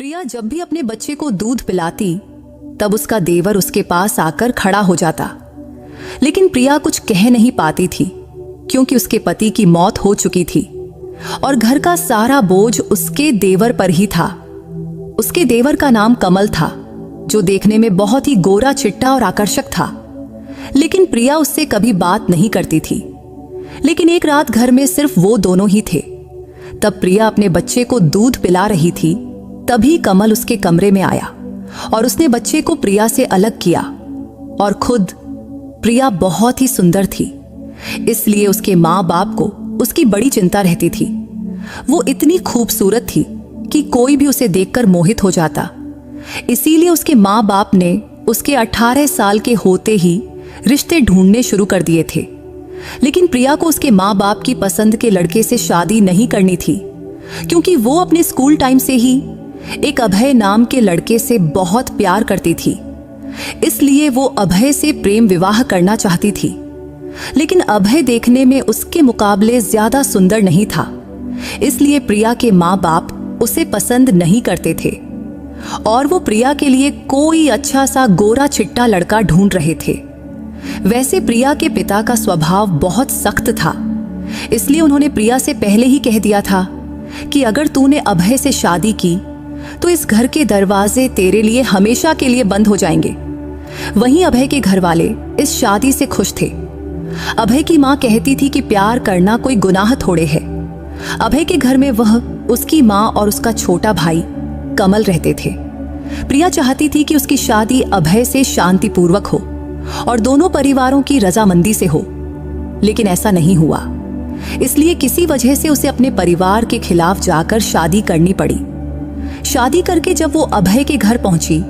प्रिया जब भी अपने बच्चे को दूध पिलाती तब उसका देवर उसके पास आकर खड़ा हो जाता। लेकिन प्रिया कुछ कह नहीं पाती थी क्योंकि उसके पति की मौत हो चुकी थी और घर का सारा बोझ उसके देवर पर ही था। उसके देवर का नाम कमल था, जो देखने में बहुत ही गोरा चिट्टा और आकर्षक था। लेकिन प्रिया उससे कभी बात नहीं करती थी। लेकिन एक रात घर में सिर्फ वो दोनों ही थे। तब प्रिया अपने बच्चे को दूध पिला रही थी। तभी कमल उसके कमरे में आया और उसने बच्चे को प्रिया से अलग किया। और खुद प्रिया बहुत ही सुंदर थी, इसलिए उसके माँ बाप को उसकी बड़ी चिंता रहती थी। वो इतनी खूबसूरत थी कि कोई भी उसे देखकर मोहित हो जाता। इसीलिए उसके माँ बाप ने उसके 18 साल के होते ही रिश्ते ढूंढने शुरू कर दिए थे। लेकिन प्रिया को उसके माँ बाप की पसंद के लड़के से शादी नहीं करनी थी, क्योंकि वो अपने स्कूल टाइम से ही एक अभय नाम के लड़के से बहुत प्यार करती थी। इसलिए वो अभय से प्रेम विवाह करना चाहती थी। लेकिन अभय देखने में उसके मुकाबले ज्यादा सुंदर नहीं था, इसलिए प्रिया के माँ बाप उसे पसंद नहीं करते थे और वो प्रिया के लिए कोई अच्छा सा गोरा चिट्टा लड़का ढूंढ रहे थे। वैसे प्रिया के पिता का स्वभाव बहुत सख्त था, इसलिए उन्होंने प्रिया से पहले ही कह दिया था कि अगर तूने अभय से शादी की तो इस घर के दरवाजे तेरे लिए हमेशा के लिए बंद हो जाएंगे। वहीं अभय के घर वाले इस शादी से खुश थे। अभय की माँ कहती थी कि प्यार करना कोई गुनाह थोड़े है। अभय के घर में वह, उसकी माँ और उसका छोटा भाई कमल रहते थे। प्रिया चाहती थी कि उसकी शादी अभय से शांतिपूर्वक हो और दोनों परिवारों की रजामंदी से हो, लेकिन ऐसा नहीं हुआ। इसलिए किसी वजह से उसे अपने परिवार के खिलाफ जाकर शादी करनी पड़ी। शादी करके जब वो अभय के घर पहुंची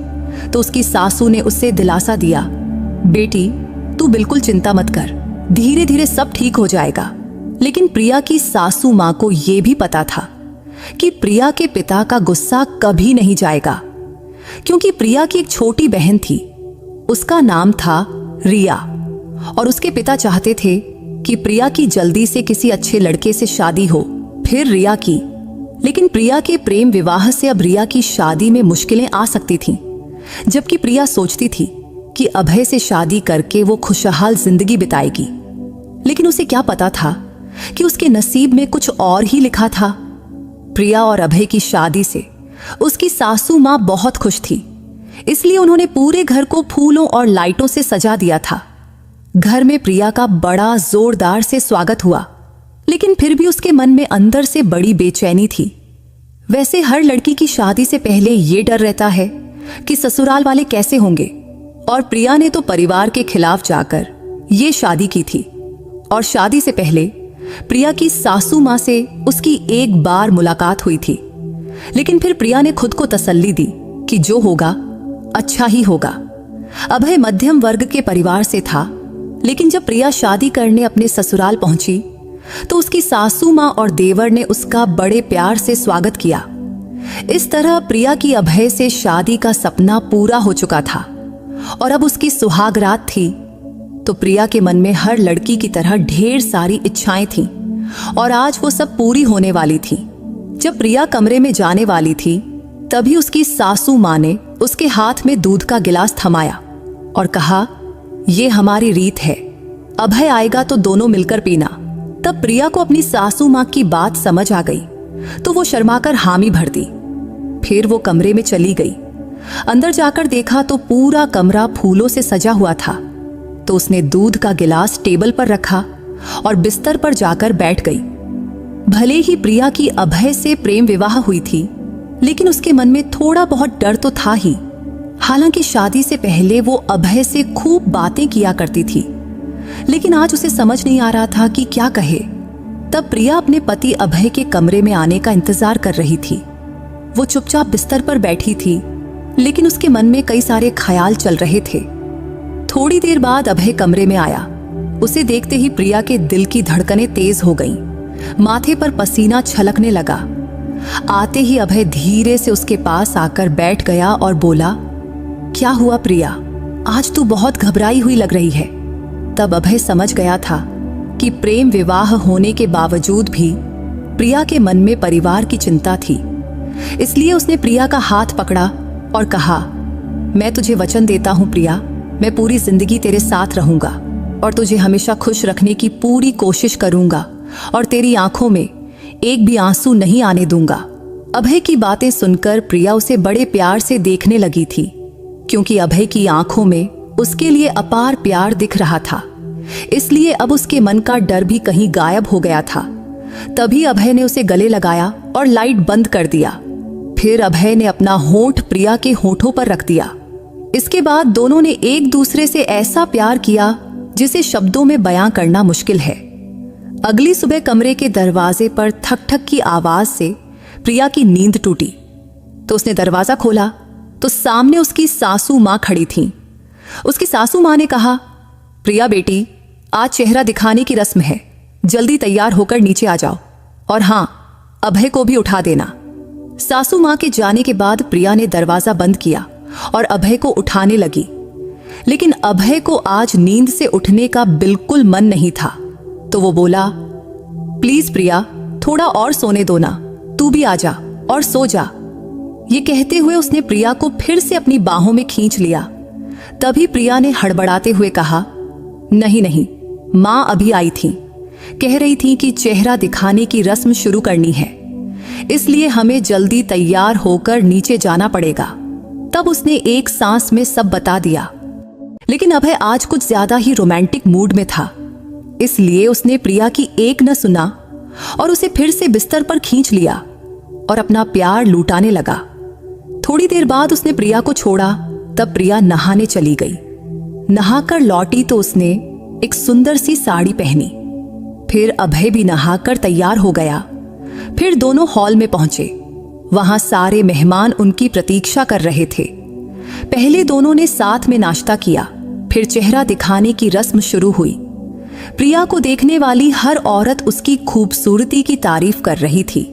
तो उसकी सासू ने उससे दिलासा दिया, बेटी तू बिल्कुल चिंता मत कर, धीरे धीरे सब ठीक हो जाएगा। लेकिन प्रिया की सासू माँ को यह भी पता था कि प्रिया के पिता का गुस्सा कभी नहीं जाएगा, क्योंकि प्रिया की एक छोटी बहन थी, उसका नाम था रिया, और उसके पिता चाहते थे कि प्रिया की जल्दी से किसी अच्छे लड़के से शादी हो, फिर रिया की। लेकिन प्रिया के प्रेम विवाह से अब रिया की शादी में मुश्किलें आ सकती थीं, जबकि प्रिया सोचती थी कि अभय से शादी करके वो खुशहाल जिंदगी बिताएगी। लेकिन उसे क्या पता था कि उसके नसीब में कुछ और ही लिखा था। प्रिया और अभय की शादी से उसकी सासू माँ बहुत खुश थी, इसलिए उन्होंने पूरे घर को फूलों और लाइटों से सजा दिया था। घर में प्रिया का बड़ा जोरदार से स्वागत हुआ, लेकिन फिर भी उसके मन में अंदर से बड़ी बेचैनी थी। वैसे हर लड़की की शादी से पहले ये डर रहता है कि ससुराल वाले कैसे होंगे, और प्रिया ने तो परिवार के खिलाफ जाकर ये शादी की थी। और शादी से पहले प्रिया की सासू माँ से उसकी एक बार मुलाकात हुई थी, लेकिन फिर प्रिया ने खुद को तसल्ली दी कि जो होगा अच्छा ही होगा। अभय मध्यम वर्ग के परिवार से था, लेकिन जब प्रिया शादी करने अपने ससुराल पहुंची तो उसकी सासू माँ और देवर ने उसका बड़े प्यार से स्वागत किया। इस तरह प्रिया की अभय से शादी का सपना पूरा हो चुका था और अब उसकी सुहाग रात थी। तो प्रिया के मन में हर लड़की की तरह ढेर सारी इच्छाएं थीं और आज वो सब पूरी होने वाली थी। जब प्रिया कमरे में जाने वाली थी तभी उसकी सासू माँ ने उसके हाथ में दूध का गिलास थमाया और कहा, ये हमारी रीत है, अभय आएगा तो दोनों मिलकर पीना। तब प्रिया को अपनी सासू माँ की बात समझ आ गई तो वो शर्माकर हामी भर दी। फिर वो कमरे में चली गई। अंदर जाकर देखा तो पूरा कमरा फूलों से सजा हुआ था। तो उसने दूध का गिलास टेबल पर रखा और बिस्तर पर जाकर बैठ गई। भले ही प्रिया की अभय से प्रेम विवाह हुई थी, लेकिन उसके मन में थोड़ा बहुत डर तो था ही। हालांकि शादी से पहले वो अभय से खूब बातें किया करती थी, लेकिन आज उसे समझ नहीं आ रहा था कि क्या कहे। तब प्रिया अपने पति अभय के कमरे में आने का इंतजार कर रही थी। वो चुपचाप बिस्तर पर बैठी थी, लेकिन उसके मन में कई सारे ख्याल चल रहे थे। थोड़ी देर बाद अभय कमरे में आया। उसे देखते ही प्रिया के दिल की धड़कनें तेज हो गईं। माथे पर पसीना छलकने लगा। आते ही अभय धीरे से उसके पास आकर बैठ गया और बोला, क्या हुआ प्रिया, आज तू बहुत घबराई हुई लग रही है। तब अभय समझ गया था कि प्रेम विवाह होने के बावजूद भी प्रिया के मन में परिवार की चिंता थी, इसलिए उसने प्रिया का हाथ पकड़ा और कहा, मैं तुझे वचन देता हूं प्रिया, मैं पूरी जिंदगी तेरे साथ रहूंगा और तुझे हमेशा खुश रखने की पूरी कोशिश करूंगा और तेरी आंखों में एक भी आंसू नहीं आने दूंगा। अभय की बातें सुनकर प्रिया उसे बड़े प्यार से देखने लगी थी, क्योंकि अभय की आंखों में उसके लिए अपार प्यार दिख रहा था। इसलिए अब उसके मन का डर भी कहीं गायब हो गया था। तभी अभय ने उसे गले लगाया और लाइट बंद कर दिया। फिर अभय ने अपना होंठ प्रिया के होंठों पर रख दिया। इसके बाद दोनों ने एक दूसरे से ऐसा प्यार किया जिसे शब्दों में बयां करना मुश्किल है। अगली सुबह कमरे के दरवाजे पर ठक ठक की आवाज से प्रिया की नींद टूटी, तो उसने दरवाजा खोला तो सामने उसकी सासू मां खड़ी थीं। उसकी सासू मां ने कहा, प्रिया बेटी, आज चेहरा दिखाने की रस्म है, जल्दी तैयार होकर नीचे आ जाओ और हां, अभय को भी उठा देना। सासू मां के जाने के बाद प्रिया ने दरवाजा बंद किया और अभय को उठाने लगी, लेकिन अभय को आज नींद से उठने का बिल्कुल मन नहीं था। तो वो बोला, प्लीज प्रिया, थोड़ा और सोने दो ना, तू भी आ जा और सो जा। ये कहते हुए उसने प्रिया को फिर से अपनी बाहों में खींच लिया। तभी प्रिया ने हड़बड़ाते हुए कहा, नहीं नहीं, मां अभी आई थी, कह रही थी कि चेहरा दिखाने की रस्म शुरू करनी है, इसलिए हमें जल्दी तैयार होकर नीचे जाना पड़ेगा। तब उसने एक सांस में सब बता दिया। लेकिन अभय आज कुछ ज्यादा ही रोमांटिक मूड में था, इसलिए उसने प्रिया की एक न सुना और उसे फिर से बिस्तर पर खींच लिया और अपना प्यार लूटाने लगा। थोड़ी देर बाद उसने प्रिया को छोड़ा। तब प्रिया नहाने चली गई। नहाकर लौटी तो उसने एक सुंदर सी साड़ी पहनी। फिर अभय भी नहाकर तैयार हो गया। फिर दोनों हॉल में पहुंचे। वहां सारे मेहमान उनकी प्रतीक्षा कर रहे थे। पहले दोनों ने साथ में नाश्ता किया, फिर चेहरा दिखाने की रस्म शुरू हुई। प्रिया को देखने वाली हर औरत उसकी खूबसूरती की तारीफ कर रही थी।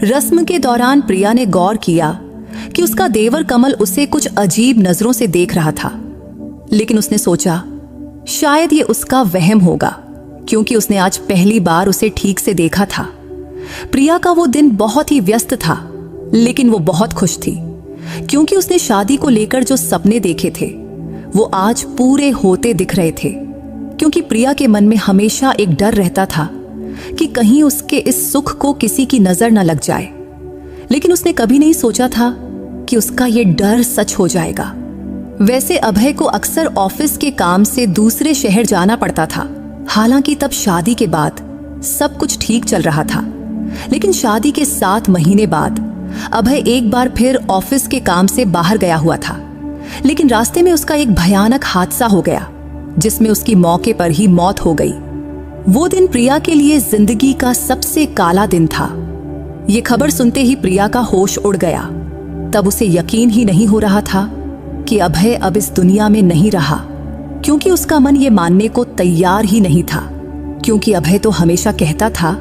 रस्म के दौरान प्रिया ने गौर किया कि उसका देवर कमल उसे कुछ अजीब नजरों से देख रहा था, लेकिन उसने सोचा शायद ये उसका वहम होगा, क्योंकि उसने आज पहली बार उसे ठीक से देखा था। प्रिया का वो दिन बहुत ही व्यस्त था, लेकिन वो बहुत खुश थी, क्योंकि उसने शादी को लेकर जो सपने देखे थे वो आज पूरे होते दिख रहे थे। क्योंकि प्रिया के मन में हमेशा एक डर रहता था कि कहीं उसके इस सुख को किसी की नजर न लग जाए, लेकिन उसने कभी नहीं सोचा था कि उसका ये डर सच हो जाएगा। वैसे अभय को अक्सर ऑफिस के काम से दूसरे शहर जाना पड़ता था। हालांकि तब शादी के बाद सब कुछ ठीक चल रहा था, लेकिन शादी के 7 महीने बाद अभय एक बार फिर ऑफिस के काम से बाहर गया हुआ था। लेकिन रास्ते में उसका एक भयानक हादसा हो गया, जिसमें उसकी मौके पर ही मौत हो गई। वो दिन प्रिया के लिए जिंदगी का सबसे काला दिन था। ये खबर सुनते ही प्रिया का होश उड़ गया। तब उसे यकीन ही नहीं हो रहा था कि अभय अब इस दुनिया में नहीं रहा, क्योंकि उसका मन ये मानने को तैयार ही नहीं था। क्योंकि अभय तो हमेशा कहता था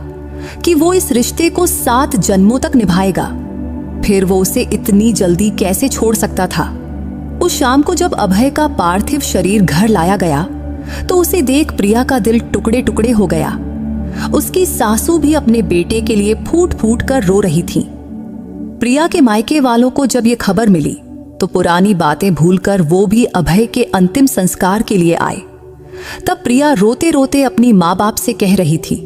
कि वो इस रिश्ते को 7 जन्मों तक निभाएगा, फिर वो उसे इतनी जल्दी कैसे छोड़ सकता था। उस शाम को जब अभय का पार्थिव शरीर घर लाया गया तो उसे देख प्रिया का दिल टुकड़े टुकड़े हो गया। उसकी सासू भी अपने बेटे के लिए फूट फूट कर रो रही थी। प्रिया के मायके वालों को जब ये खबर मिली तो पुरानी बातें भूलकर वो भी अभय के अंतिम संस्कार के लिए आए। तब प्रिया रोते रोते अपनी माँ बाप से कह रही थी,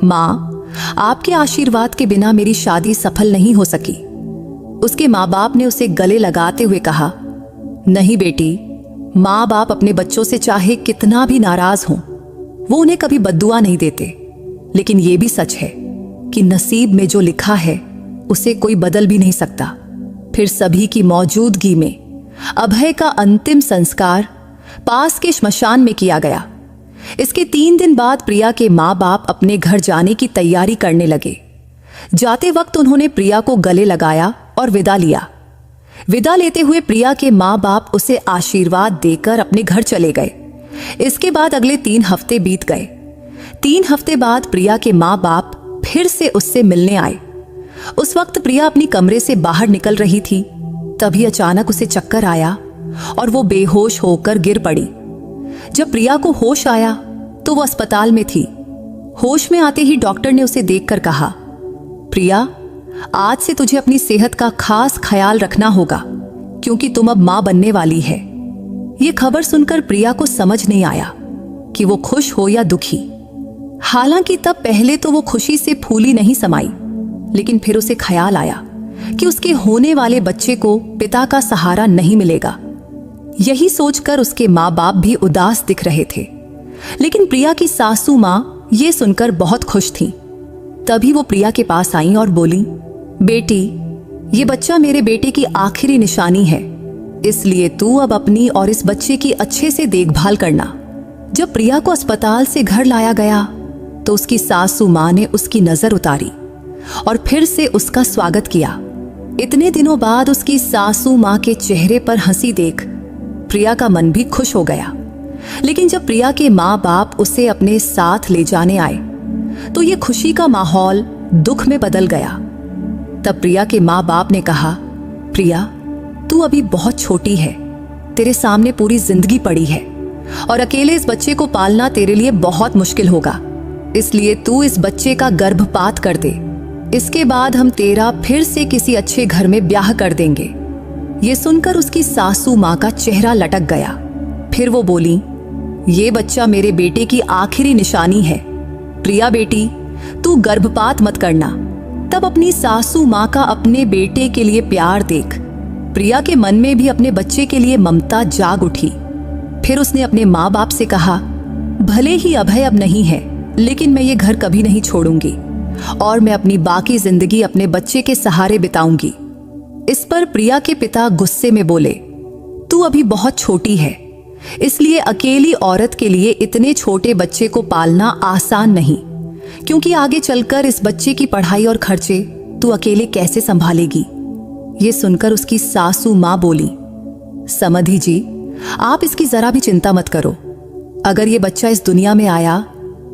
माँ, आपके आशीर्वाद के बिना मेरी शादी सफल नहीं हो सकी। उसके माँ बाप ने उसे गले लगाते हुए कहा, नहीं बेटी, माँ बाप अपने बच्चों से चाहे कितना भी नाराज हों, वो उन्हें कभी बद्दुआ नहीं देते। लेकिन ये भी सच है कि नसीब में जो लिखा है उसे कोई बदल भी नहीं सकता। फिर सभी की मौजूदगी में अभय का अंतिम संस्कार पास के श्मशान में किया गया। इसके 3 दिन बाद प्रिया के माँ बाप अपने घर जाने की तैयारी करने लगे। जाते वक्त उन्होंने प्रिया को गले लगाया और विदा लिया। विदा लेते हुए प्रिया के माँ बाप उसे आशीर्वाद देकर अपने घर चले गए। इसके बाद अगले 3 हफ्ते बीत गए। 3 हफ्ते बाद प्रिया के माँ बाप फिर से उससे मिलने आए। उस वक्त प्रिया अपनी कमरे से बाहर निकल रही थी। तभी अचानक उसे चक्कर आया और वो बेहोश होकर गिर पड़ी। जब प्रिया को होश आया तो वो अस्पताल में थी। होश में आते ही डॉक्टर ने उसे देखकर कहा, प्रिया, आज से तुझे अपनी सेहत का खास ख्याल रखना होगा, क्योंकि तुम अब मां बनने वाली है। ये खबर सुनकर प्रिया को समझ नहीं आया कि वो खुश हो या दुखी। हालांकि तब पहले तो वो खुशी से फूली नहीं समाई, लेकिन फिर उसे ख्याल आया कि उसके होने वाले बच्चे को पिता का सहारा नहीं मिलेगा। यही सोचकर उसके माँ बाप भी उदास दिख रहे थे। लेकिन प्रिया की सासू माँ ये सुनकर बहुत खुश थी। तभी वो प्रिया के पास आई और बोली, बेटी, ये बच्चा मेरे बेटे की आखिरी निशानी है, इसलिए तू अब अपनी और इस बच्चे की अच्छे से देखभाल करना। जब प्रिया को अस्पताल से घर लाया गया तो उसकी सासू माँ ने उसकी नजर उतारी और फिर से उसका स्वागत किया। इतने दिनों बाद उसकी सासू माँ के चेहरे पर हंसी देख प्रिया का मन भी खुश हो गया। लेकिन जब प्रिया के माँ बाप उसे अपने साथ ले जाने आए तो ये खुशी का माहौल दुख में बदल गया। तब प्रिया के माँ बाप ने कहा, प्रिया, तू अभी बहुत छोटी है, तेरे सामने पूरी जिंदगी पड़ी है और अकेले इस बच्चे को पालना तेरे लिए बहुत मुश्किल होगा। इसलिए तू इस बच्चे का गर्भपात कर दे। इसके बाद हम तेरा फिर से किसी अच्छे घर में ब्याह कर देंगे। ये सुनकर उसकी सासू माँ का चेहरा लटक गया। फिर वो बोली, ये बच्चा मेरे बेटे की आखिरी निशानी है। प्रिया बेटी, तू गर्भपात मत करना। तब अपनी सासू माँ का अपने बेटे के लिए प्यार देख प्रिया के मन में भी अपने बच्चे के लिए ममता जाग उठी। फिर उसने अपने माँ बाप से कहा, भले ही अभय अब नहीं है, लेकिन मैं ये घर कभी नहीं छोड़ूंगी और मैं अपनी बाकी जिंदगी अपने बच्चे के सहारे बिताऊंगी। इस पर प्रिया के पिता गुस्से में बोले, तू अभी बहुत छोटी है, इसलिए अकेली औरत के लिए इतने छोटे बच्चे को पालना आसान नहीं, क्योंकि आगे चलकर इस बच्चे की पढ़ाई और खर्चे तू अकेले कैसे संभालेगी। ये सुनकर उसकी सासू माँ बोली, समधी जी, आप इसकी जरा भी चिंता मत करो। अगर ये बच्चा इस दुनिया में आया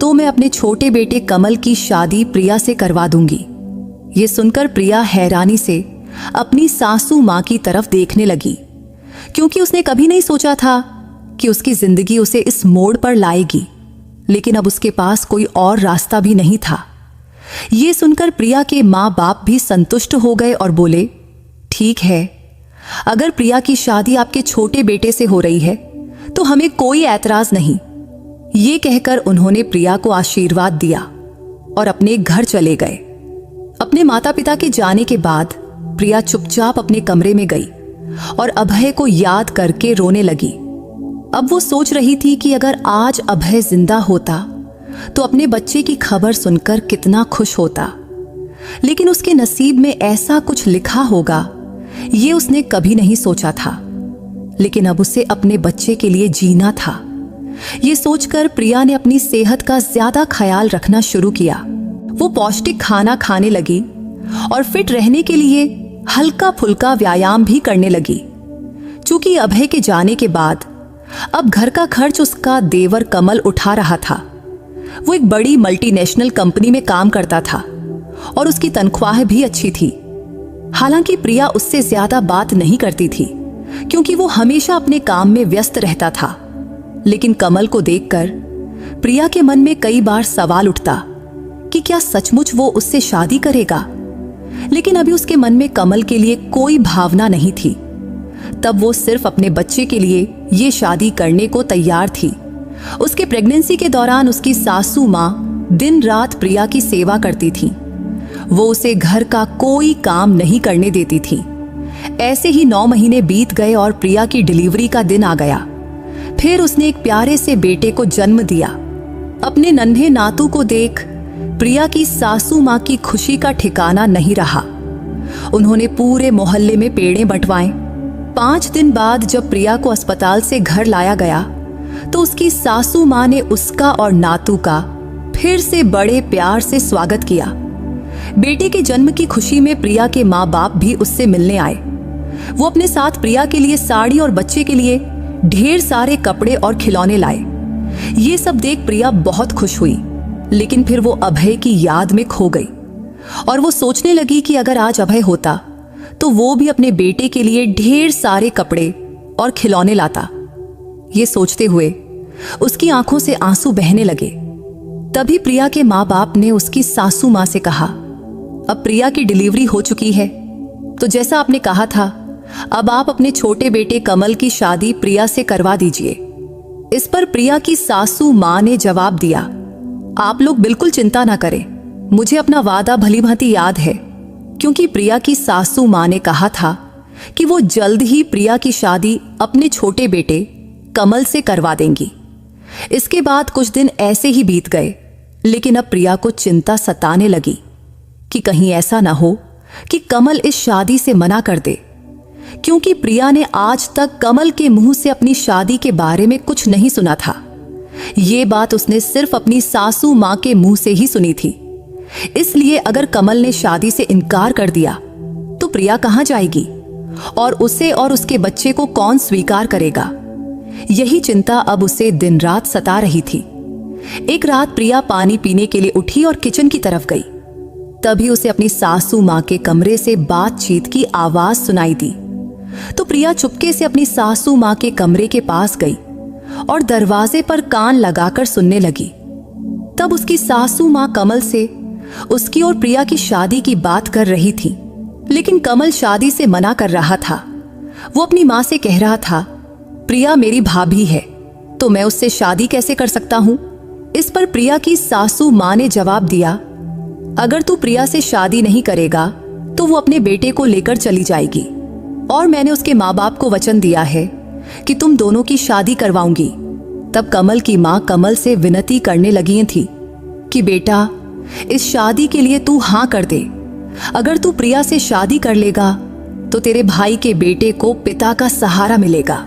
तो मैं अपने छोटे बेटे कमल की शादी प्रिया से करवा दूंगी। ये सुनकर प्रिया हैरानी से अपनी सासू माँ की तरफ देखने लगी, क्योंकि उसने कभी नहीं सोचा था कि उसकी जिंदगी उसे इस मोड़ पर लाएगी। लेकिन अब उसके पास कोई और रास्ता भी नहीं था। ये सुनकर प्रिया के माँ बाप भी संतुष्ट हो गए और बोले, ठीक है, अगर प्रिया की शादी आपके छोटे बेटे से हो रही है तो हमें कोई ऐतराज नहीं। ये कहकर उन्होंने प्रिया को आशीर्वाद दिया और अपने घर चले गए। अपने माता पिता के जाने के बाद प्रिया चुपचाप अपने कमरे में गई और अभय को याद करके रोने लगी। अब वो सोच रही थी कि अगर आज अभय जिंदा होता तो अपने बच्चे की खबर सुनकर कितना खुश होता। लेकिन उसके नसीब में ऐसा कुछ लिखा होगा, ये उसने कभी नहीं सोचा था। लेकिन अब उसे अपने बच्चे के लिए जीना था। ये सोचकर प्रिया ने अपनी सेहत का ज्यादा ख्याल रखना शुरू किया। वो पौष्टिक खाना खाने लगी और फिट रहने के लिए हल्का फुल्का व्यायाम भी करने लगी। चूंकि अभय के जाने के बाद अब घर का खर्च उसका देवर कमल उठा रहा था। वो एक बड़ी मल्टीनेशनल कंपनी में काम करता था और उसकी तनख्वाह भी अच्छी थी। हालांकि प्रिया उससे ज्यादा बात नहीं करती थी, क्योंकि वो हमेशा अपने काम में व्यस्त रहता था। लेकिन कमल को देखकर प्रिया के मन में कई बार सवाल उठता कि क्या सचमुच वो उससे शादी करेगा। लेकिन अभी उसके मन में कमल के लिए कोई भावना नहीं थी। तब वो सिर्फ अपने बच्चे के लिए ये शादी करने को तैयार थी। उसके प्रेगनेंसी के दौरान उसकी सासू माँ दिन रात प्रिया की सेवा करती थी। वो उसे घर का कोई काम नहीं करने देती थी। ऐसे ही 9 महीने बीत गए और प्रिया की डिलीवरी का दिन आ गया। फिर उसने एक प्यारे से बेटे को जन्म दिया। अपने नन्हे नातू को देख प्रिया की सासू माँ की खुशी का ठिकाना नहीं रहा। उन्होंने पूरे मोहल्ले में पेड़े बंटवाए। 5 दिन बाद जब प्रिया को अस्पताल से घर लाया गया तो उसकी सासू माँ ने उसका और नातू का फिर से बड़े प्यार से स्वागत किया। बेटे के जन्म की खुशी में प्रिया के माँ बाप भी उससे मिलने आए। वो अपने साथ प्रिया के लिए साड़ी और बच्चे के लिए ढेर सारे कपड़े और खिलौने लाए। ये सब देख प्रिया बहुत खुश हुई। लेकिन फिर वो अभय की याद में खो गई और वो सोचने लगी कि अगर आज अभय होता तो वो भी अपने बेटे के लिए ढेर सारे कपड़े और खिलौने लाता। ये सोचते हुए उसकी आंखों से आंसू बहने लगे। तभी प्रिया के माँ बाप ने उसकी सासू माँ से कहा, अब प्रिया की डिलीवरी हो चुकी है, तो जैसा आपने कहा था, अब आप अपने छोटे बेटे कमल की शादी प्रिया से करवा दीजिए। इस पर प्रिया की सासू मां ने जवाब दिया, आप लोग बिल्कुल चिंता ना करें, मुझे अपना वादा भली भांति याद है, क्योंकि प्रिया की सासू मां ने कहा था कि वो जल्द ही प्रिया की शादी अपने छोटे बेटे कमल से करवा देंगी। इसके बाद कुछ दिन ऐसे ही बीत गए, लेकिन अब प्रिया को चिंता सताने लगी कि कहीं ऐसा ना हो कि कमल इस शादी से मना कर दे, क्योंकि प्रिया ने आज तक कमल के मुंह से अपनी शादी के बारे में कुछ नहीं सुना था। ये बात उसने सिर्फ अपनी सासू मां के मुंह से ही सुनी थी। इसलिए अगर कमल ने शादी से इनकार कर दिया तो प्रिया कहां जाएगी और उसे और उसके बच्चे को कौन स्वीकार करेगा? यही चिंता अब उसे दिन रात सता रही थी। एक रात प्रिया पानी पीने के लिए उठी और किचन की तरफ गई। तभी उसे अपनी सासू मां के कमरे से बातचीत की आवाज सुनाई दी। तो प्रिया चुपके से अपनी सासू मां के कमरे के पास गई और दरवाजे पर कान लगाकर सुनने लगी। तब उसकी सासू मां कमल से उसकी और प्रिया की शादी की बात कर रही थी, लेकिन कमल शादी से मना कर रहा था। वो अपनी मां से कह रहा था, प्रिया मेरी भाभी है, तो मैं उससे शादी कैसे कर सकता हूं? इस पर प्रिया की सासू मां ने जवाब दिया, अगर तू प्रिया से शादी नहीं करेगा तो वो अपने बेटे को लेकर चली जाएगी, और मैंने उसके माँ बाप को वचन दिया है कि तुम दोनों की शादी करवाऊंगी। तब कमल की माँ कमल से विनती करने लगी थी कि बेटा, इस शादी के लिए तू हाँ कर दे। अगर तू प्रिया से शादी कर लेगा तो तेरे भाई के बेटे को पिता का सहारा मिलेगा।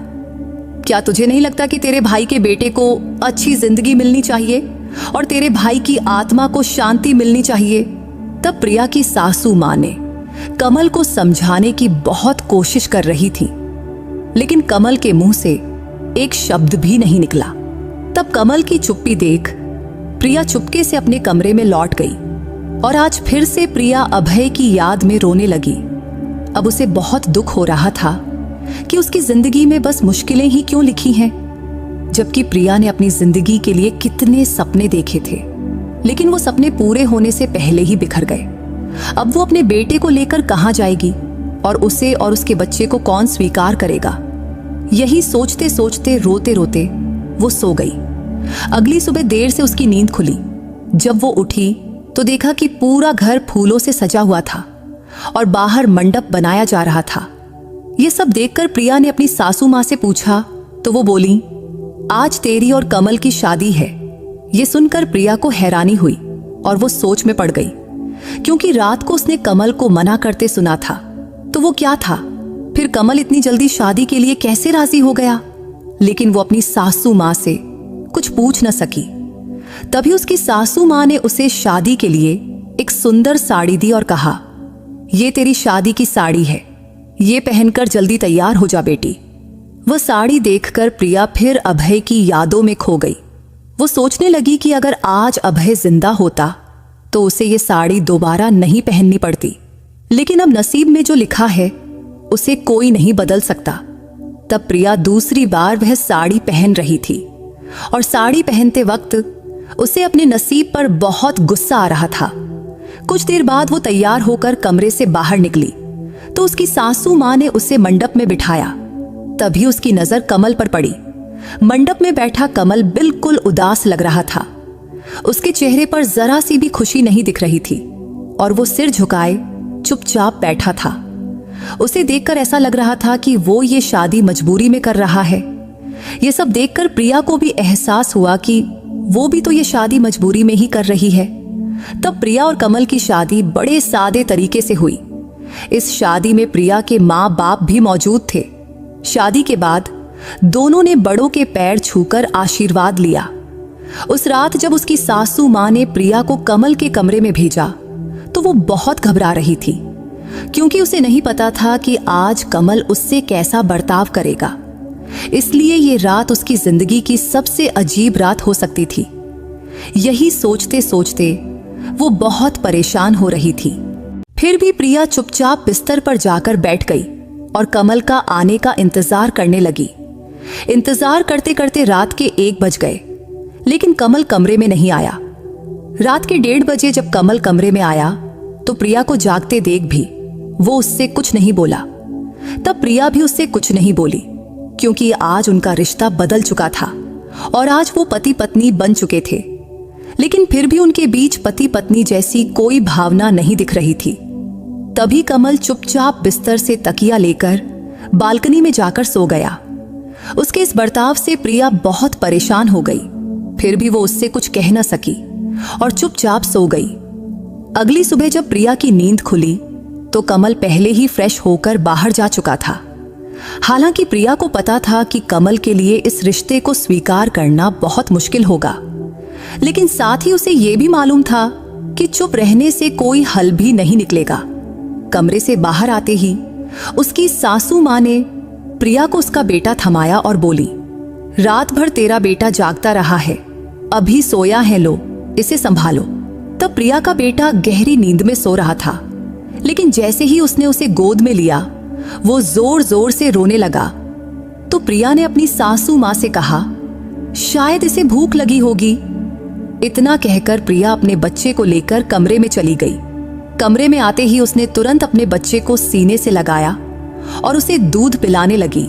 क्या तुझे नहीं लगता कि तेरे भाई के बेटे को अच्छी जिंदगी मिलनी चाहिए और तेरे भाई की आत्मा को शांति मिलनी चाहिए? तब प्रिया की सासू मां ने कमल को समझाने की बहुत कोशिश कर रही थी, लेकिन कमल के मुंह से एक शब्द भी नहीं निकला। तब कमल की चुप्पी देख प्रिया चुपके से अपने कमरे में लौट गई और आज फिर से प्रिया अभय की याद में रोने लगी। अब उसे बहुत दुख हो रहा था कि उसकी जिंदगी में बस मुश्किलें ही क्यों लिखी हैं, जबकि प्रिया ने अपनी जिंदगी के लिए कितने सपने देखे थे, लेकिन वो सपने पूरे होने से पहले ही बिखर गए। अब वो अपने बेटे को लेकर कहां जाएगी और उसे और उसके बच्चे को कौन स्वीकार करेगा? यही सोचते सोचते रोते रोते वो सो गई। अगली सुबह देर से उसकी नींद खुली। जब वो उठी तो देखा कि पूरा घर फूलों से सजा हुआ था और बाहर मंडप बनाया जा रहा था। ये सब देखकर प्रिया ने अपनी सासू मां से पूछा तो वो बोली, आज तेरी और कमल की शादी है। ये सुनकर प्रिया को हैरानी हुई और वो सोच में पड़ गई, क्योंकि रात को उसने कमल को मना करते सुना था। तो वो क्या था? फिर कमल इतनी जल्दी शादी के लिए कैसे राजी हो गया? लेकिन वो अपनी सासू मां से कुछ पूछ न सकी। तभी उसकी सासू मां ने उसे शादी के लिए एक सुंदर साड़ी दी और कहा, ये तेरी शादी की साड़ी है, ये पहनकर जल्दी तैयार हो जा बेटी। वह साड़ी देखकर प्रिया फिर अभय की यादों में खो गई। वो सोचने लगी कि अगर आज अभय जिंदा होता तो उसे ये साड़ी दोबारा नहीं पहननी पड़ती, लेकिन अब नसीब में जो लिखा है उसे कोई नहीं बदल सकता। तब प्रिया दूसरी बार वह साड़ी पहन रही थी और साड़ी पहनते वक्त उसे अपने नसीब पर बहुत गुस्सा आ रहा था। कुछ देर बाद वो तैयार होकर कमरे से बाहर निकली तो उसकी सासू मां ने उसे मंडप में बिठाया। तभी उसकी नजर कमल पर पड़ी। मंडप में बैठा कमल बिल्कुल उदास लग रहा था। उसके चेहरे पर जरा सी भी खुशी नहीं दिख रही थी और वो सिर झुकाए चुपचाप बैठा था। उसे देखकर ऐसा लग रहा था कि वो ये शादी मजबूरी में कर रहा है। ये सब देखकर प्रिया को भी एहसास हुआ कि वो भी तो ये शादी मजबूरी में ही कर रही है। तब प्रिया और कमल की शादी बड़े सादे तरीके से हुई। इस शादी में प्रिया के माँ बाप भी मौजूद थे। शादी के बाद दोनों ने बड़ों के पैर छूकर आशीर्वाद लिया। उस रात जब उसकी सासू मां ने प्रिया को कमल के कमरे में भेजा तो वो बहुत घबरा रही थी, क्योंकि उसे नहीं पता था कि आज कमल उससे कैसा बर्ताव करेगा। इसलिए ये रात उसकी जिंदगी की सबसे अजीब रात हो सकती थी। यही सोचते सोचते वो बहुत परेशान हो रही थी। फिर भी प्रिया चुपचाप बिस्तर पर जाकर बैठ गई और कमल का आने का इंतजार करने लगी। इंतजार करते करते रात के 1 बज गए, लेकिन कमल कमरे में नहीं आया। रात के 1:30 बजे जब कमल कमरे में आया तो तो प्रिया को जागते देख भी वो उससे कुछ नहीं बोला। तब प्रिया भी उससे कुछ नहीं बोली, क्योंकि आज उनका रिश्ता बदल चुका था और आज वो पति पत्नी बन चुके थे। लेकिन फिर भी उनके बीच पति पत्नी जैसी कोई भावना नहीं दिख रही थी। तभी कमल चुपचाप बिस्तर से तकिया लेकर बालकनी में जाकर सो गया। उसके इस बर्ताव से प्रिया बहुत परेशान हो गई, फिर भी वो उससे कुछ कह न सकी और चुपचाप सो गई। अगली सुबह जब प्रिया की नींद खुली तो कमल पहले ही फ्रेश होकर बाहर जा चुका था। हालांकि प्रिया को पता था कि कमल के लिए इस रिश्ते को स्वीकार करना बहुत मुश्किल होगा, लेकिन साथ ही उसे यह भी मालूम था कि चुप रहने से कोई हल भी नहीं निकलेगा। कमरे से बाहर आते ही उसकी सासू मां ने प्रिया को उसका बेटा थमाया और बोली, रात भर तेरा बेटा जागता रहा है, अभी सोया है, लो इसे संभालो। तब प्रिया का बेटा गहरी नींद में सो रहा था, लेकिन जैसे ही उसने उसे गोद में लिया वो जोर जोर से रोने लगा। तो प्रिया ने अपनी सासू मां से कहा, शायद इसे भूख लगी होगी। इतना कहकर प्रिया अपने बच्चे को लेकर कमरे में चली गई। कमरे में आते ही उसने तुरंत अपने बच्चे को सीने से लगाया और उसे दूध पिलाने लगी।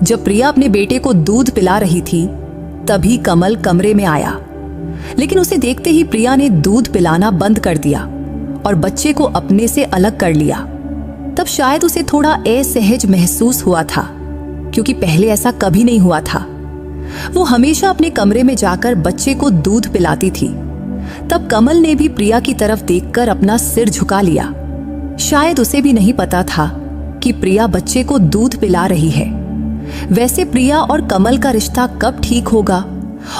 जब प्रिया अपने बेटे को दूध पिला रही थी तभी कमल कमरे में आया, लेकिन उसे देखते ही प्रिया ने दूध पिलाना बंद कर दिया और बच्चे को अपने से अलग कर लिया। तब शायद उसे थोड़ा असहज महसूस हुआ था, क्योंकि पहले ऐसा कभी नहीं हुआ था। वो हमेशा अपने कमरे में जाकर बच्चे को दूध पिलाती थी। तब कमल ने भी प्रिया की तरफ देखकर अपना सिर झुका लिया। शायद उसे भी नहीं पता था कि प्रिया बच्चे को दूध पिला रही है। वैसे प्रिया और कमल का रिश्ता कब ठीक होगा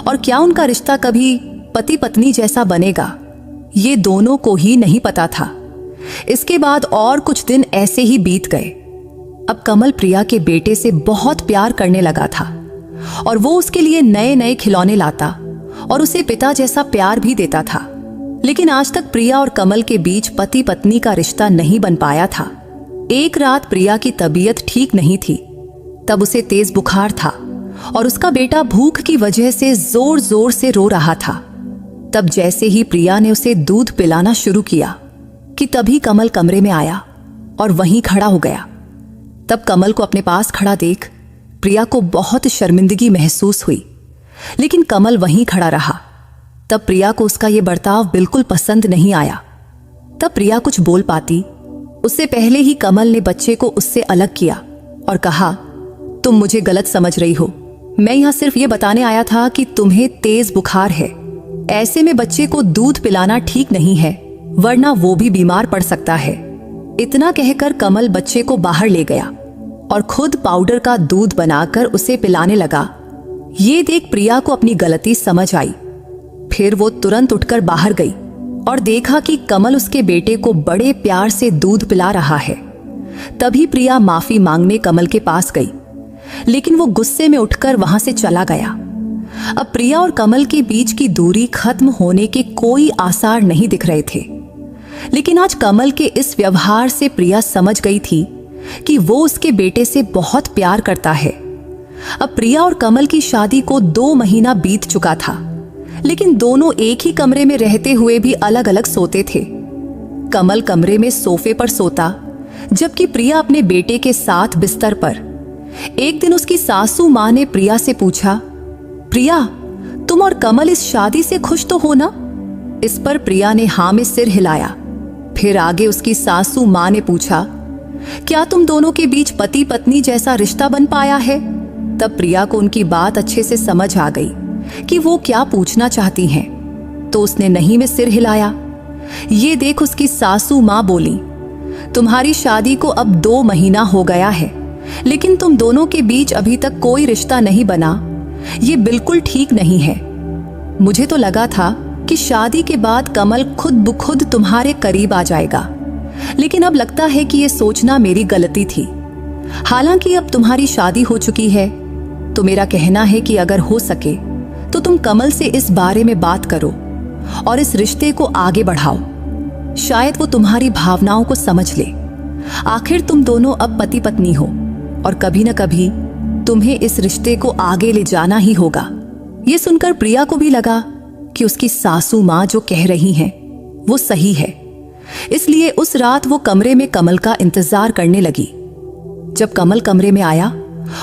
और क्या उनका रिश्ता कभी पति पत्नी जैसा बनेगा, ये दोनों को ही नहीं पता था। इसके बाद और कुछ दिन ऐसे ही बीत गए। अब कमल प्रिया के बेटे से बहुत प्यार करने लगा था और वो उसके लिए नए नए खिलौने लाता और उसे पिता जैसा प्यार भी देता था। लेकिन आज तक प्रिया और कमल के बीच पति पत्नी का रिश्ता नहीं बन पाया था। एक रात प्रिया की तबीयत ठीक नहीं थी। तब उसे तेज बुखार था और उसका बेटा भूख की वजह से जोर जोर से रो रहा था। तब जैसे ही प्रिया ने उसे दूध पिलाना शुरू किया कि तभी कमल कमरे में आया और वहीं खड़ा हो गया। तब कमल को अपने पास खड़ा देख प्रिया को बहुत शर्मिंदगी महसूस हुई, लेकिन कमल वहीं खड़ा रहा। तब प्रिया को उसका यह बर्ताव बिल्कुल पसंद नहीं आया। तब प्रिया कुछ बोल पाती उससे पहले ही कमल ने बच्चे को उससे अलग किया और कहा, तुम मुझे गलत समझ रही हो। मैं यहां सिर्फ ये बताने आया था कि तुम्हें तेज बुखार है। ऐसे में बच्चे को दूध पिलाना ठीक नहीं है, वरना वो भी बीमार पड़ सकता है। इतना कहकर कमल बच्चे को बाहर ले गया और खुद पाउडर का दूध बनाकर उसे पिलाने लगा। ये देख प्रिया को अपनी गलती समझ आई। फिर वो तुरंत उठकर बाहर गई और देखा कि कमल उसके बेटे को बड़े प्यार से दूध पिला रहा है। तभी प्रिया माफी मांगने कमल के पास गई, लेकिन वो गुस्से में उठकर वहां से चला गया। अब प्रिया और कमल के बीच की दूरी खत्म होने के कोई आसार नहीं दिख रहे थे। लेकिन आज कमल के इस व्यवहार से प्रिया समझ गई थी कि वो उसके बेटे से बहुत प्यार करता है। अब प्रिया और कमल की शादी को 2 महीना बीत चुका था, लेकिन दोनों एक ही कमरे में रहते हुए भी अलग अलग सोते थे। कमल कमरे में सोफे पर सोता, जबकि प्रिया अपने बेटे के साथ बिस्तर पर। एक दिन उसकी सासू मां ने प्रिया से पूछा, प्रिया, तुम और कमल इस शादी से खुश तो हो ना? इस पर प्रिया ने हाँ में सिर हिलाया। फिर आगे उसकी सासू मां ने पूछा, क्या तुम दोनों के बीच पति पत्नी जैसा रिश्ता बन पाया है? तब प्रिया को उनकी बात अच्छे से समझ आ गई कि वो क्या पूछना चाहती हैं, तो उसने नहीं में सिर हिलाया। ये देख उसकी सासू मां बोली, तुम्हारी शादी को अब 2 महीना हो गया है, लेकिन तुम दोनों के बीच अभी तक कोई रिश्ता नहीं बना। ये बिल्कुल ठीक नहीं है। मुझे तो लगा था कि शादी के बाद कमल खुद ब खुद तुम्हारे करीब आ जाएगा, लेकिन अब लगता है कि ये सोचना मेरी गलती थी। हालांकि अब तुम्हारी शादी हो चुकी है, तो मेरा कहना है कि अगर हो सके तो तुम कमल से इस बारे में बात करो और इस रिश्ते को आगे बढ़ाओ। शायद वो तुम्हारी भावनाओं को समझ ले। आखिर तुम दोनों अब पति पत्नी हो और कभी न कभी तुम्हें इस रिश्ते को आगे ले जाना ही होगा। ये सुनकर प्रिया को भी लगा कि उसकी सासू मां जो कह रही हैं वो सही है। इसलिए उस रात वो कमरे में कमल का इंतजार करने लगी। जब कमल कमरे में आया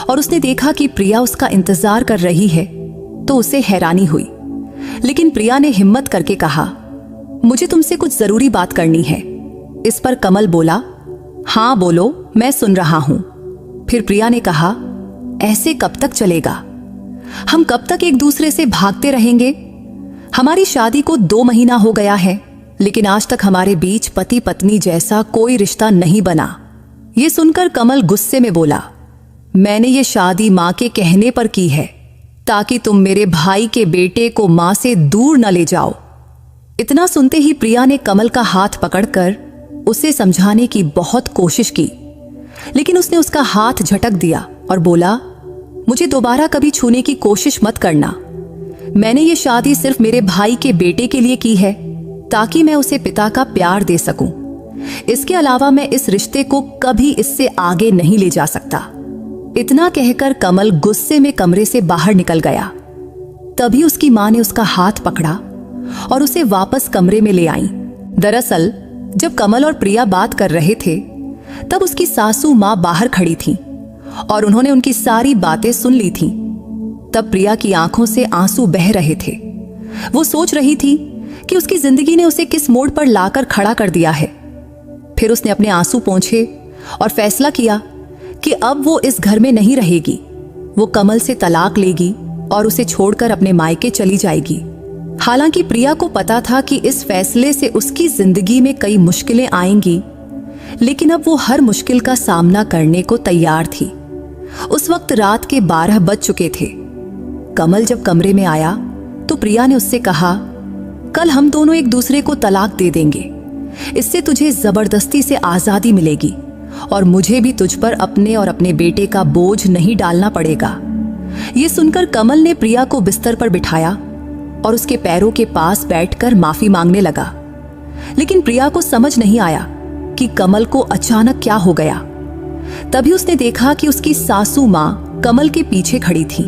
और उसने देखा कि प्रिया उसका इंतजार कर रही है तो उसे हैरानी हुई। लेकिन प्रिया ने हिम्मत करके कहा, मुझे तुमसे कुछ जरूरी बात करनी है। इस पर कमल बोला, हाँ बोलो, मैं सुन रहा हूं। फिर प्रिया ने कहा, ऐसे कब तक चलेगा? हम कब तक एक दूसरे से भागते रहेंगे? हमारी शादी को 2 महीना हो गया है, लेकिन आज तक हमारे बीच पति पत्नी जैसा कोई रिश्ता नहीं बना। ये सुनकर कमल गुस्से में बोला, मैंने ये शादी मां के कहने पर की है, ताकि तुम मेरे भाई के बेटे को मां से दूर न ले जाओ। इतना सुनते ही प्रिया ने कमल का हाथ पकड़कर उसे समझाने की बहुत कोशिश की, लेकिन उसने उसका हाथ झटक दिया और बोला, मुझे दोबारा कभी छूने की कोशिश मत करना। मैंने ये शादी सिर्फ मेरे भाई के बेटे के लिए की है, ताकि मैं उसे पिता का प्यार दे सकूं। इसके अलावा मैं इस रिश्ते को कभी इससे आगे नहीं ले जा सकता। इतना कहकर कमल गुस्से में कमरे से बाहर निकल गया। तभी उसकी मां ने उसका हाथ पकड़ा और उसे वापस कमरे में ले आई। दरअसल जब कमल और प्रिया बात कर रहे थे तब उसकी सासू मां बाहर खड़ी थी और उन्होंने उनकी सारी बातें सुन ली थीं। तब प्रिया की आंखों से आंसू बह रहे थे। वो सोच रही थी कि उसकी जिंदगी ने उसे किस मोड़ पर लाकर खड़ा कर दिया है। फिर उसने अपने आंसू पोंछे और फैसला किया कि अब वो इस घर में नहीं रहेगी। वो कमल से तलाक लेगी और उसे छोड़कर अपने मायके चली जाएगी। हालांकि प्रिया को पता था कि इस फैसले से उसकी जिंदगी में कई मुश्किलें आएंगी, लेकिन अब वो हर मुश्किल का सामना करने को तैयार थी। उस वक्त रात के 12 बज चुके थे। कमल जब कमरे में आया तो प्रिया ने उससे कहा, कल हम दोनों एक दूसरे को तलाक दे देंगे। इससे तुझे जबरदस्ती से आजादी मिलेगी और मुझे भी तुझ पर अपने और अपने बेटे का बोझ नहीं डालना पड़ेगा। ये सुनकर कमल ने प्रिया को बिस्तर पर बिठाया और उसके पैरों के पास बैठकर माफी मांगने लगा। लेकिन प्रिया को समझ नहीं आया कि कमल को अचानक क्या हो गया। तभी उसने देखा कि उसकी सासू मां कमल के पीछे खड़ी थी।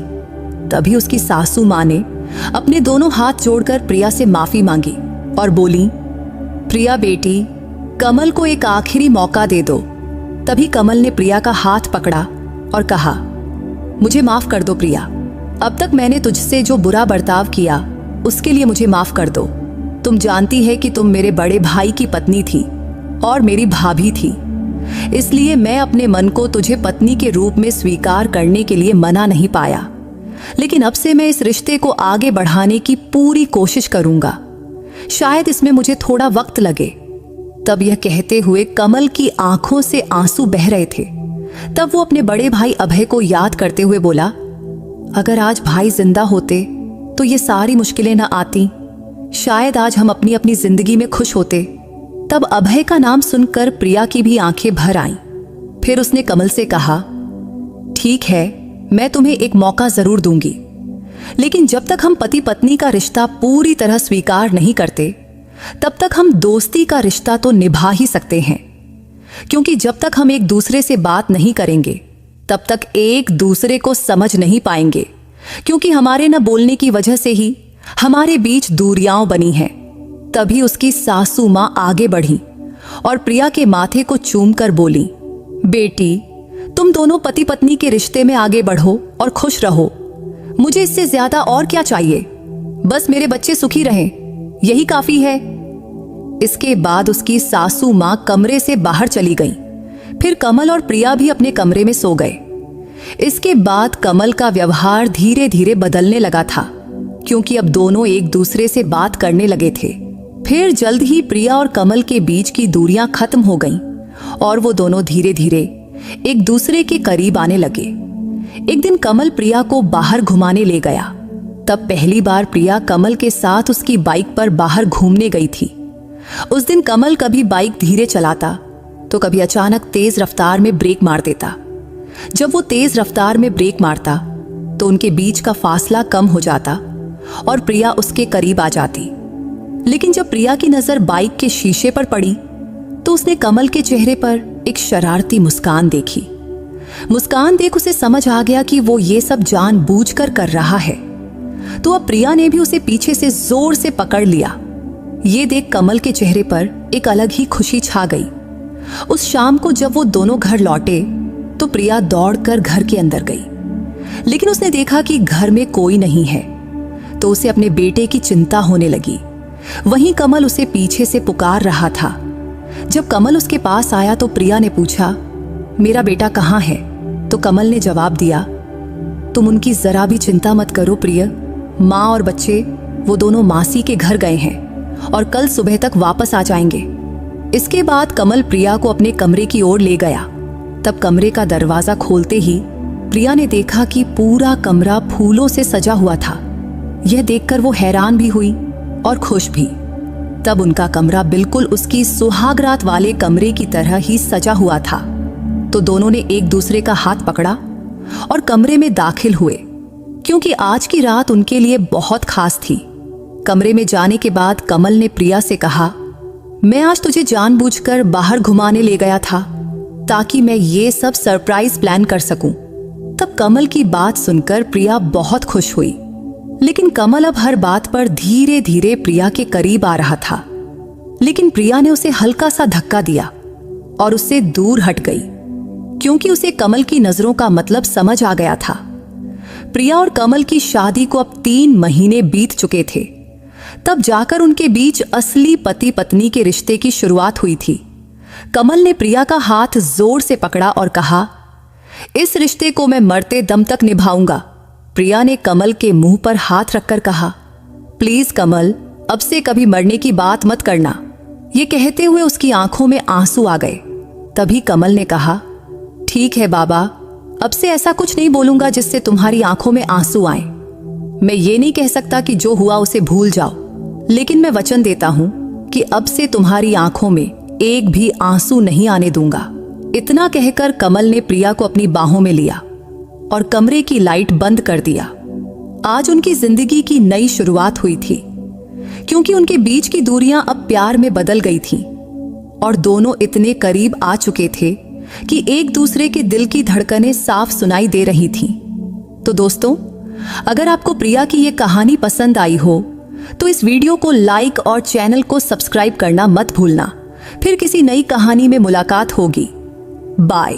तभी उसकी सासू मां ने अपने दोनों हाथ जोड़कर प्रिया से माफी मांगी और बोली, प्रिया बेटी, कमल को एक आखिरी मौका दे दो। तभी कमल ने प्रिया का हाथ पकड़ा और कहा, मुझे माफ कर दो प्रिया। अब तक मैंने तुझसे जो बुरा बर्ताव किया उसके लिए मुझे माफ कर दो। तुम जानती है कि तुम मेरे बड़े भाई की पत्नी थी और मेरी भाभी थी, इसलिए मैं अपने मन को तुझे पत्नी के रूप में स्वीकार करने के लिए मना नहीं पाया। लेकिन अब से मैं इस रिश्ते को आगे बढ़ाने की पूरी कोशिश करूंगा। शायद इसमें मुझे थोड़ा वक्त लगे। तब यह कहते हुए कमल की आंखों से आंसू बह रहे थे। तब वो अपने बड़े भाई अभय को याद करते हुए बोला, अगर आज भाई जिंदा होते तो ये सारी मुश्किलें न आती। शायद आज हम अपनी अपनी जिंदगी में खुश होते। तब अभय का नाम सुनकर प्रिया की भी आंखें भर आईं। फिर उसने कमल से कहा, ठीक है, मैं तुम्हें एक मौका जरूर दूंगी, लेकिन जब तक हम पति पत्नी का रिश्ता पूरी तरह स्वीकार नहीं करते तब तक हम दोस्ती का रिश्ता तो निभा ही सकते हैं। क्योंकि जब तक हम एक दूसरे से बात नहीं करेंगे तब तक एक दूसरे को समझ नहीं पाएंगे, क्योंकि हमारे न बोलने की वजह से ही हमारे बीच दूरियां बनी हैं। तभी उसकी सासू मां आगे बढ़ी और प्रिया के माथे को चूमकर बोली, बेटी, तुम दोनों पति पत्नी के रिश्ते में आगे बढ़ो और खुश रहो। मुझे इससे ज्यादा और क्या चाहिए? बस मेरे बच्चे सुखी रहें, यही काफी है। इसके बाद उसकी सासू मां कमरे से बाहर चली गई। फिर कमल और प्रिया भी अपने कमरे में सो गए। इसके बाद कमल का व्यवहार धीरे धीरे बदलने लगा था, क्योंकि अब दोनों एक दूसरे से बात करने लगे थे। फिर जल्द ही प्रिया और कमल के बीच की दूरियां खत्म हो गईं और वो दोनों धीरे धीरे एक दूसरे के करीब आने लगे। एक दिन कमल प्रिया को बाहर घुमाने ले गया। तब पहली बार प्रिया कमल के साथ उसकी बाइक पर बाहर घूमने गई थी। उस दिन कमल कभी बाइक धीरे चलाता तो कभी अचानक तेज रफ्तार में ब्रेक मार देता। जब वो तेज रफ्तार में ब्रेक मारता तो उनके बीच का फासला कम हो जाता और प्रिया उसके करीब आ जाती। लेकिन जब प्रिया की नजर बाइक के शीशे पर पड़ी तो उसने कमल के चेहरे पर एक शरारती मुस्कान देखी। मुस्कान देख उसे समझ आ गया कि वो ये सब जानबूझकर कर रहा है। तो अब प्रिया ने भी उसे पीछे से जोर से पकड़ लिया ये देख कमल के चेहरे पर एक अलग ही खुशी छा गई। उस शाम को जब वो दोनों घर लौटे तो प्रिया दौड़कर घर के अंदर गई, लेकिन उसने देखा कि घर में कोई नहीं है, तो उसे अपने बेटे की चिंता होने लगी। वहीं कमल उसे पीछे से पुकार रहा था। जब कमल उसके पास आया तो प्रिया ने पूछा, मेरा बेटा कहाँ है? तो कमल ने जवाब दिया, तुम उनकी जरा भी चिंता मत करो प्रिय, माँ और बच्चे वो दोनों मासी के घर गए हैं और कल सुबह तक वापस आ जाएंगे। इसके बाद कमल प्रिया को अपने कमरे की ओर ले गया। तब कमरे का दरवाजा खोलते ही प्रिया ने देखा कि पूरा कमरा फूलों से सजा हुआ था। यह देखकर वो हैरान भी हुई और खुश भी। तब उनका कमरा बिल्कुल उसकी सुहागरात वाले कमरे की तरह ही सजा हुआ था। तो दोनों ने एक दूसरे का हाथ पकड़ा और कमरे में दाखिल हुए, क्योंकि आज की रात उनके लिए बहुत खास थी। कमरे में जाने के बाद कमल ने प्रिया से कहा, मैं आज तुझे जानबूझकर बाहर घुमाने ले गया था ताकि मैं ये सब सरप्राइज प्लान कर सकूं। तब कमल की बात सुनकर प्रिया बहुत खुश हुई, लेकिन कमल अब हर बात पर धीरे धीरे प्रिया के करीब आ रहा था। लेकिन प्रिया ने उसे हल्का सा धक्का दिया और उससे दूर हट गई, क्योंकि उसे कमल की नजरों का मतलब समझ आ गया था। प्रिया और कमल की शादी को अब 3 महीने बीत चुके थे। तब जाकर उनके बीच असली पति पत्नी के रिश्ते की शुरुआत हुई थी। कमल ने प्रिया का हाथ जोर से पकड़ा और कहा, इस रिश्ते को मैं मरते दम तक निभाऊंगा। प्रिया ने कमल के मुंह पर हाथ रखकर कहा, प्लीज कमल, अब से कभी मरने की बात मत करना। ये कहते हुए उसकी आंखों में आंसू आ गए। तभी कमल ने कहा, ठीक है बाबा, अब से ऐसा कुछ नहीं बोलूंगा जिससे तुम्हारी आंखों में आंसू आए। मैं ये नहीं कह सकता कि जो हुआ उसे भूल जाओ, लेकिन मैं वचन देता हूं कि अब से तुम्हारी आंखों में एक भी आंसू नहीं आने दूंगा। इतना कहकर कमल ने प्रिया को अपनी बाहों में लिया और कमरे की लाइट बंद कर दिया। आज उनकी जिंदगी की नई शुरुआत हुई थी, क्योंकि उनके बीच की दूरियां अब प्यार में बदल गई थीं और दोनों इतने करीब आ चुके थे कि एक दूसरे के दिल की धड़कनें साफ सुनाई दे रही थीं। तो दोस्तों, अगर आपको प्रिया की ये कहानी पसंद आई हो तो इस वीडियो को लाइक और चैनल को सब्सक्राइब करना मत भूलना। फिर किसी नई कहानी में मुलाकात होगी। बाय।